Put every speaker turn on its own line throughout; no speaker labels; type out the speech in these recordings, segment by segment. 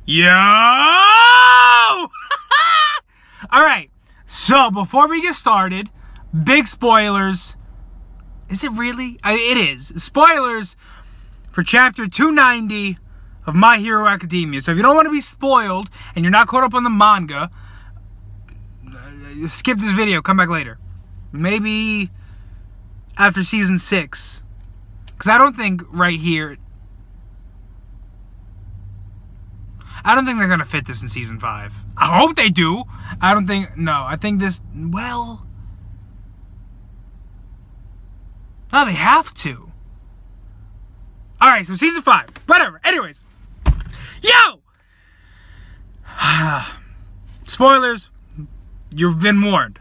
Yo! Alright, so before we get started, big spoilers. Is it really? It is. Spoilers for chapter 290 of My Hero Academia. So if you don't want to be spoiled and you're not caught up on the manga, skip this video, come back later. Maybe after season 6. Because I don't think right here... I don't think they're going to fit this in season 5. I hope they do. I don't think... No, I think this... Well... No, they have to. Alright, so season 5. Whatever. Anyways. Yo! Spoilers. You've been warned.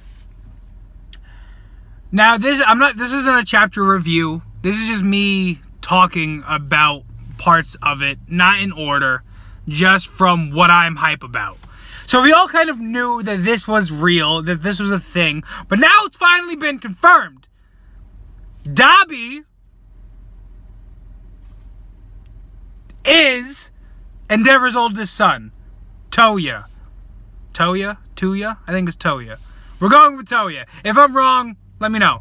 Now, this isn't a chapter review. This is just me talking about parts of it. Not in order. Just from what I'm hype about. So we all kind of knew that this was real, that this was a thing, but now it's finally been confirmed. Dabi is Endeavor's oldest son, Toya. Toya? I think it's Toya. We're going with Toya. If I'm wrong, let me know.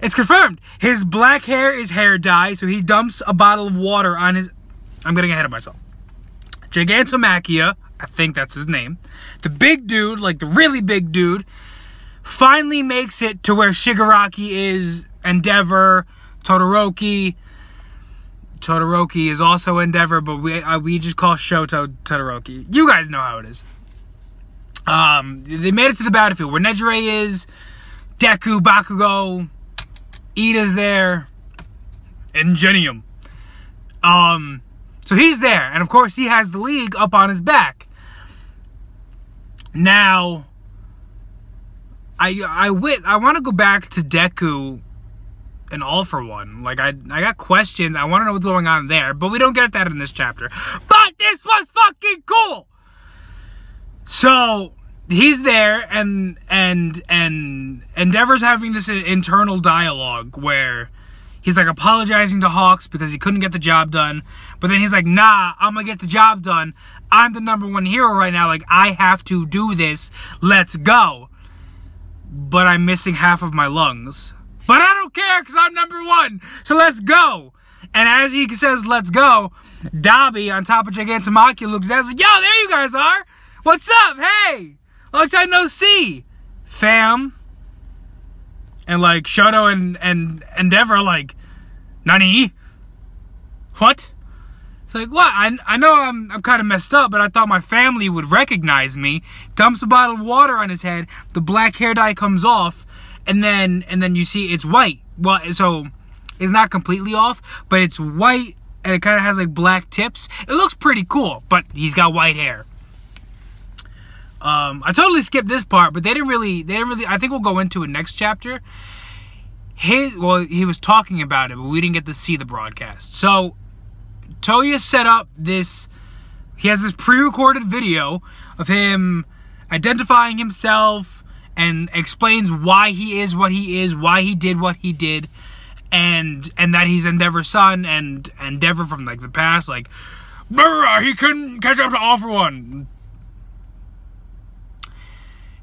It's confirmed. His black hair is hair dye, so he dumps a bottle of water on his... I'm getting ahead of myself. Gigantomachia, I think that's his name. The big dude, like the really big dude, finally makes it to where Shigaraki is, Endeavor, Todoroki. Todoroki is also Endeavor, but we just call Shoto Todoroki. You guys know how it is. They made it to the battlefield where Nejire is, Deku, Bakugo, Ida's there, Ingenium. So he's there, and of course he has the League up on his back. Now, I want to go back to Deku and All For One. Like, I got questions. I want to know what's going on there, but we don't get that in this chapter. But this was fucking cool! So, he's there, and Endeavor's having this internal dialogue where he's like apologizing to Hawks because he couldn't get the job done. But then he's like, nah, I'm gonna get the job done. I'm the #1 hero right now. Like, I have to do this. Let's go. But I'm missing half of my lungs. But I don't care because I'm #1. So let's go. And as he says, let's go, Dabi on top of Gigantomachia looks down and says, yo, there you guys are. What's up? Hey. Long time no see. Fam. And like Shoto and Endeavor are like, Nani? What? It's like, what? I know I'm kind of messed up, but I thought my family would recognize me. Dumps a bottle of water on his head. The black hair dye comes off, and then you see it's white. Well, so it's not completely off, but it's white, and it kind of has like black tips. It looks pretty cool, but he's got white hair. I totally skipped this part, but they didn't really, I think we'll go into it next chapter. He was talking about it, but we didn't get to see the broadcast. So, Toya set up this, he has this pre-recorded video of him identifying himself and explains why he is what he is, why he did what he did, and that he's Endeavor's son, and Endeavor from like the past, like, he couldn't catch up to All For One.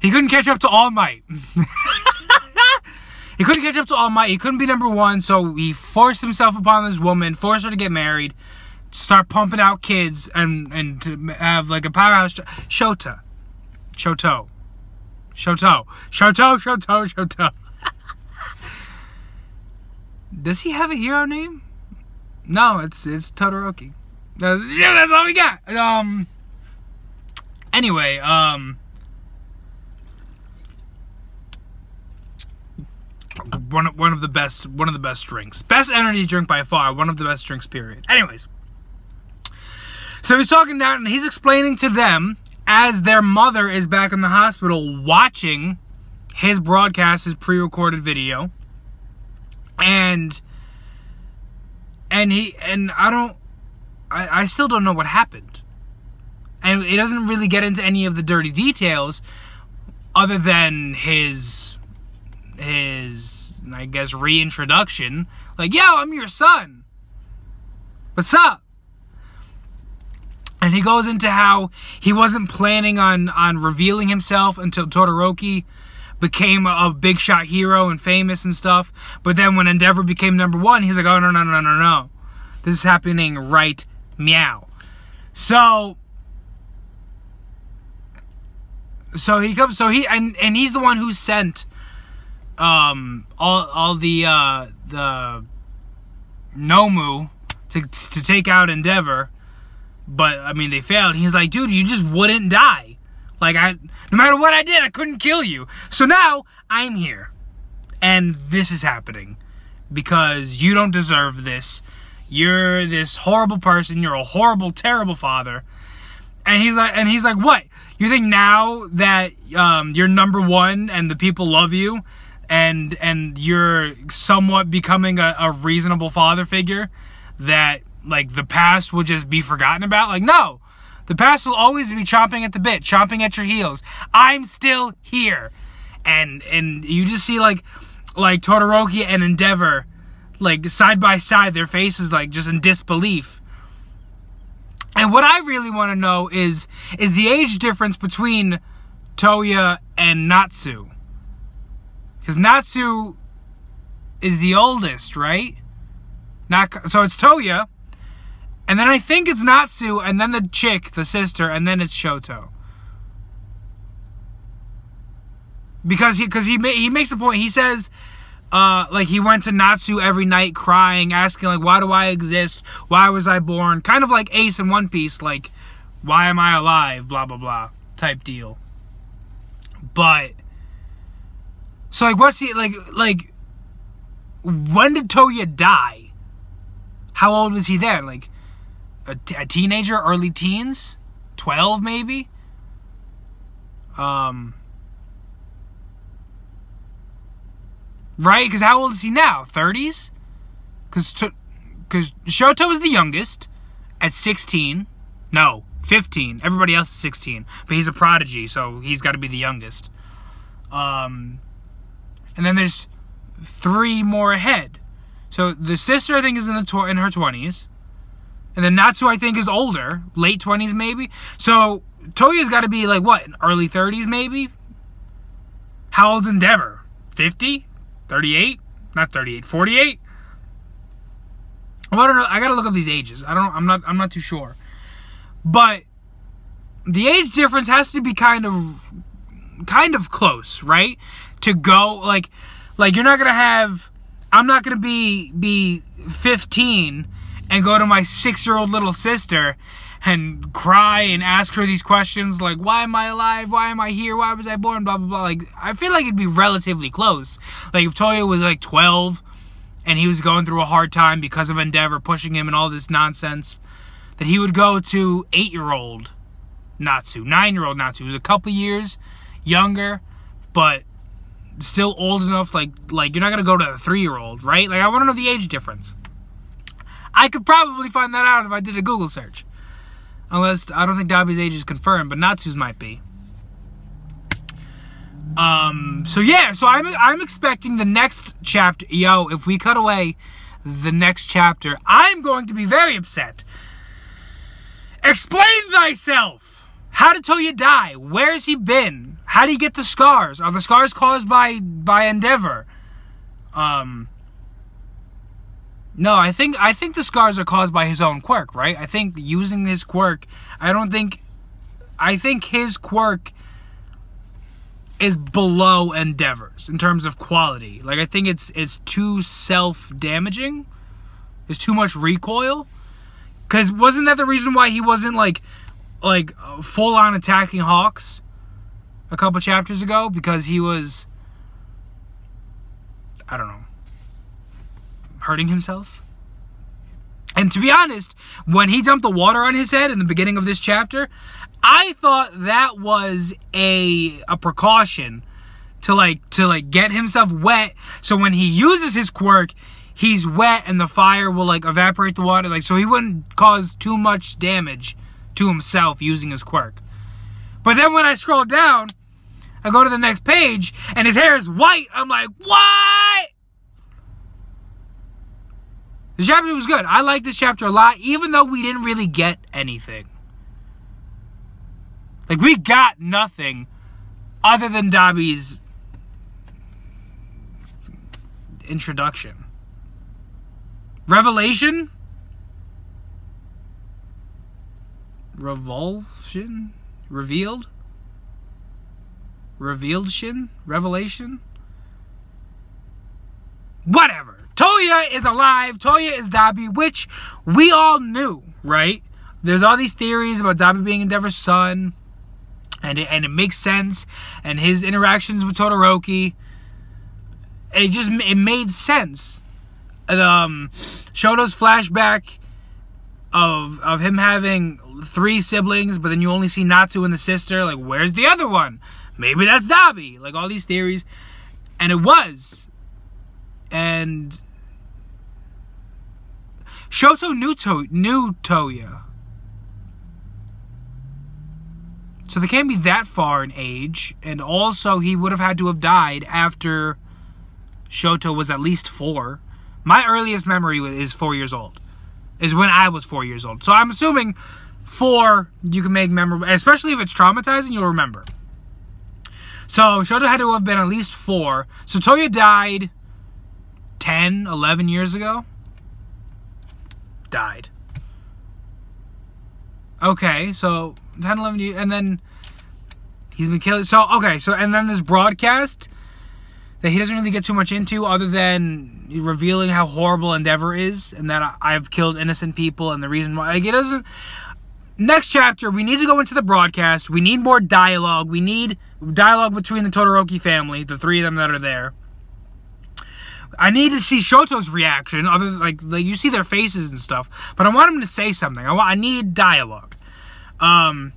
He couldn't catch up to All Might. He couldn't catch up to All Might. He couldn't be #1, so he forced himself upon this woman, forced her to get married, start pumping out kids, and to have like a powerhouse. Shoto. Does he have a hero name? No, it's Todoroki. Yeah, that's all we got. Anyway, one of the best drinks. Best energy drink by far. One of the best drinks, period. Anyways. So he's talking down and he's explaining to them as their mother is back in the hospital watching his broadcast, his pre-recorded video. And I still don't know what happened. And it doesn't really get into any of the dirty details other than his I guess reintroduction, like, yo, I'm your son, what's up? And he goes into how he wasn't planning on revealing himself until Todoroki became a big shot hero and famous and stuff. But then when Endeavor became '1, he's like, oh, no. This is happening right meow. So he comes, and he's the one who sent all the Nomu to take out Endeavor. But I mean, they failed. He's like, dude, you just wouldn't die. Like, no matter what I did, I couldn't kill you. So now I'm here, and this is happening because you don't deserve this. You're this horrible person. You're a horrible, terrible father. And he's like, what? You think now that you're #1 and the people love you, and you're somewhat becoming a reasonable father figure, that like the past will just be forgotten about? Like, no, the past will always be chomping at the bit, chomping at your heels. I'm still here, and you just see like Todoroki and Endeavor, like side by side, their faces like just in disbelief. And what I really want to know is the age difference between Toya and Natsu. Because Natsu is the oldest, right? So it's Toya, and then I think it's Natsu, and then the chick, the sister, and then it's Shoto. Because he makes a point. He says, like, he went to Natsu every night crying, asking, like, why do I exist? Why was I born? Kind of like Ace in One Piece, like, why am I alive? Blah, blah, blah, type deal. But, so, like, what's he, like, when did Toya die? How old was he then? Like, a teenager, early teens? 12, maybe? Right? Because how old is he now? 30s? Because Shoto was the youngest at 16. No, 15. Everybody else is 16. But he's a prodigy, so he's got to be the youngest. And then there's 3 more ahead. So the sister, I think, is in her 20s. And then Natsu, I think, is older. Late 20s, maybe. So Toya's got to be, like, what? Early 30s, maybe? How old's Endeavor? 50? 38? Not 38. 48? Well, I don't know. I gotta look up these ages. I'm not too sure. But the age difference has to be kind of close, right? To go, like you're not gonna have, I'm not gonna be 15 and go to my 6-year-old little sister and cry and ask her these questions like, why am I alive? Why am I here? Why was I born? Blah, blah, blah. Like, I feel like it'd be relatively close. Like, if Toya was, like, 12 and he was going through a hard time because of Endeavor pushing him and all this nonsense, that he would go to 8-year-old Natsu, 9-year-old Natsu, who's a couple years younger, but still old enough, like you're not going to go to a 3-year-old, right? Like, I want to know the age difference. I could probably find that out if I did a Google search. Unless, I don't think Dabi's age is confirmed, but Natsu's might be. So yeah, so I'm expecting the next chapter. Yo, if we cut away the next chapter, I'm going to be very upset. Explain thyself! How did Toya die? Where has he been? How did he get the scars? Are the scars caused by Endeavor? No, I think the scars are caused by his own quirk, right? I think using his quirk, I think his quirk is below Endeavor's in terms of quality. Like, I think it's too self-damaging. There's too much recoil. Because wasn't that the reason why he wasn't, like full-on attacking Hawks a couple chapters ago? Because he was, I don't know, hurting himself? And to be honest, when he dumped the water on his head in the beginning of this chapter, I thought that was a precaution to get himself wet, so when he uses his quirk, he's wet and the fire will like evaporate the water, like, so he wouldn't cause too much damage to himself using his quirk. But then when I scroll down, I go to the next page and his hair is white. I'm like, what? The chapter was good. I like this chapter a lot, even though we didn't really get anything. Like, we got nothing other than Dabi's introduction. Revelation? Revulsion? Revealed? Revealed shin? Revelation? Whatever. Toya is alive. Toya is Dabi, which we all knew, right? There's all these theories about Dabi being Endeavor's son, and it makes sense, and his interactions with Todoroki, it made sense. Shoto's flashback of him having 3 siblings, but then you only see Natsu and the sister. Like, where's the other one? Maybe that's Dabi. Like, all these theories. And it was. And Shoto knew Toya. So they can't be that far in age. And also, he would have had to have died after Shoto was at least 4. My earliest memory is 4 years old. Is when I was 4 years old. So I'm assuming 4 you can make memorable. Especially if it's traumatizing, you'll remember. So Shoto had to have been at least 4. So Toya died 10, 11 years ago. Died. Okay, so 10, 11 years, and then he's been killed. So, okay, so, and then this broadcast that he doesn't really get too much into other than revealing how horrible Endeavor is and that I've killed innocent people and the reason why. Like, it doesn't... Next chapter, we need to go into the broadcast. We need more dialogue. We need dialogue between the Todoroki family, the 3 of them that are there. I need to see Shoto's reaction, other than, like you see their faces and stuff, but I want him to say something. I need dialogue. And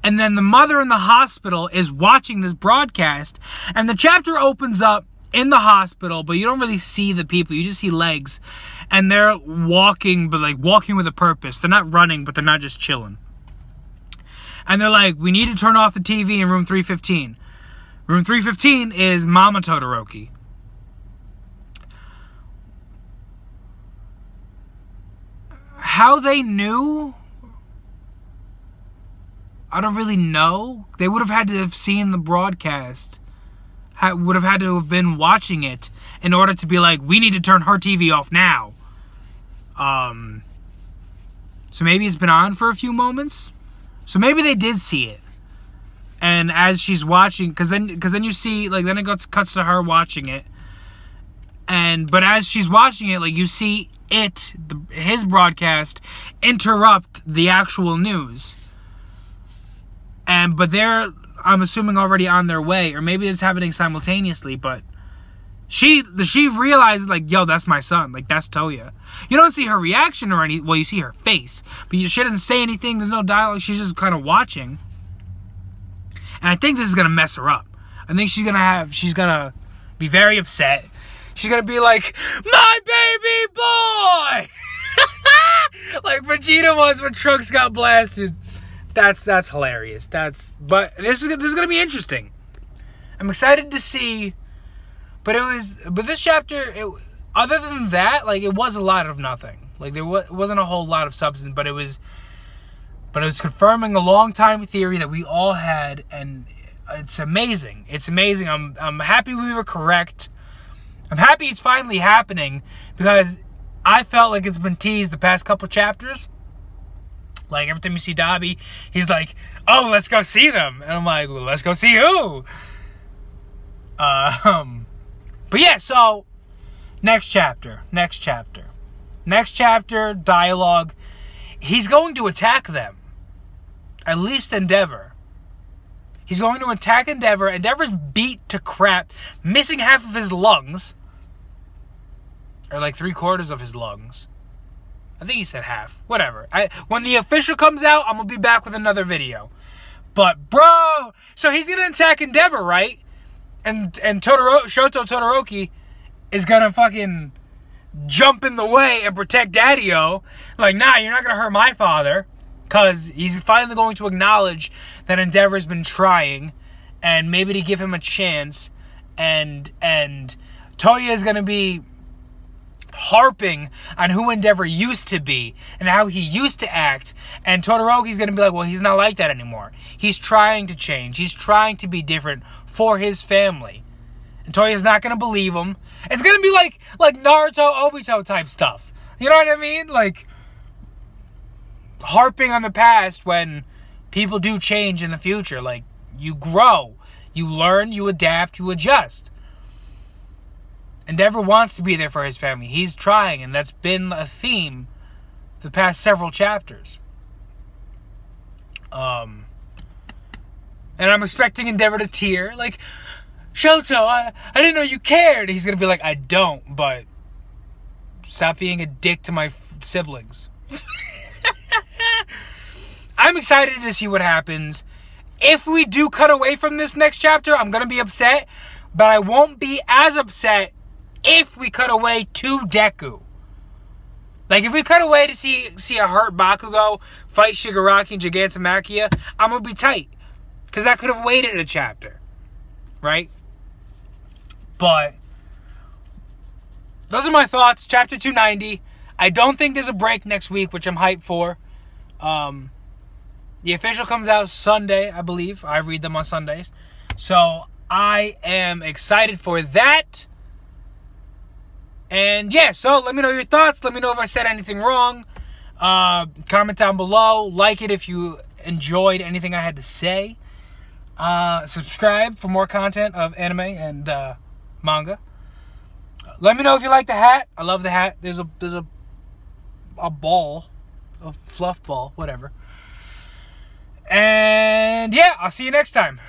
then the mother in the hospital is watching this broadcast, and the chapter opens up in the hospital, but you don't really see the people. You just see legs, and they're walking, but like walking with a purpose. They're not running, but they're not just chilling. And they're like, we need to turn off the TV in room 315. Room 315 is Mama Todoroki. How they knew, I don't really know. They would have had to have seen the broadcast. Would have had to have been watching it in order to be like, we need to turn her TV off now. So maybe it's been on for a few moments. So maybe they did see it. And as she's watching, because then you see, like, then it cuts to her watching it. But as she's watching it, like, you see his broadcast interrupt the actual news. But they're, I'm assuming, already on their way, or maybe it's happening simultaneously, but she realizes, like, yo, that's my son, like, that's Toya. You don't see her reaction or anything, well, you see her face, but she doesn't say anything, there's no dialogue, she's just kind of watching. And I think this is gonna mess her up. I think she's gonna be very upset. She's gonna be like, my baby boy! Like Vegeta was when Trunks got blasted. That's hilarious. But this is gonna be interesting. I'm excited to see. But this chapter, other than that, like, it was a lot of nothing. Like, there wasn't a whole lot of substance, but it was confirming a long time theory that we all had, and it's amazing. It's amazing. I'm happy we were correct. I'm happy it's finally happening, because I felt like it's been teased the past couple chapters. Like, every time you see Dabi, he's like, oh, let's go see them. And I'm like, well, let's go see who? But yeah, so, next chapter, dialogue. He's going to attack them. At least Endeavor. He's going to attack Endeavor. Endeavor's beat to crap, missing half of his lungs. Or like 3/4 of his lungs. I think he said half. Whatever. When the official comes out, I'm going to be back with another video. But, bro, so he's going to attack Endeavor, right? And Shoto Todoroki is going to fucking jump in the way and protect Daddy-O. Like, nah, you're not going to hurt my father. Because he's finally going to acknowledge that Endeavor's been trying. And maybe to give him a chance. And Toya is going to be harping on who Endeavor used to be and how he used to act. And Todoroki's going to be like, well, he's not like that anymore. He's trying to change. He's trying to be different for his family. And Toya's not going to believe him. It's going to be like Naruto, Obito type stuff. You know what I mean? Like, harping on the past when people do change in the future. Like, you grow. You learn, you adapt, you adjust. Endeavor wants to be there for his family. He's trying, and that's been a theme the past several chapters. And I'm expecting Endeavor to tear. Like, Shoto, I didn't know you cared. He's going to be like, I don't, but stop being a dick to my siblings. I'm excited to see what happens. If we do cut away from this next chapter, I'm going to be upset. But I won't be as upset if we cut away to Deku. Like, if we cut away to see a hurt Bakugo fight Shigaraki and Gigantomachia, I'm going to be tight. Because that could have waited a chapter. Right? But those are my thoughts. Chapter 290. I don't think there's a break next week, which I'm hyped for. The official comes out Sunday, I believe. I read them on Sundays. So I am excited for that. And yeah, so let me know your thoughts. Let me know if I said anything wrong. Comment down below. Like it if you enjoyed anything I had to say. Subscribe for more content of anime and manga. Let me know if you like the hat. I love the hat. There's a ball, a fluff ball, whatever. And yeah, I'll see you next time.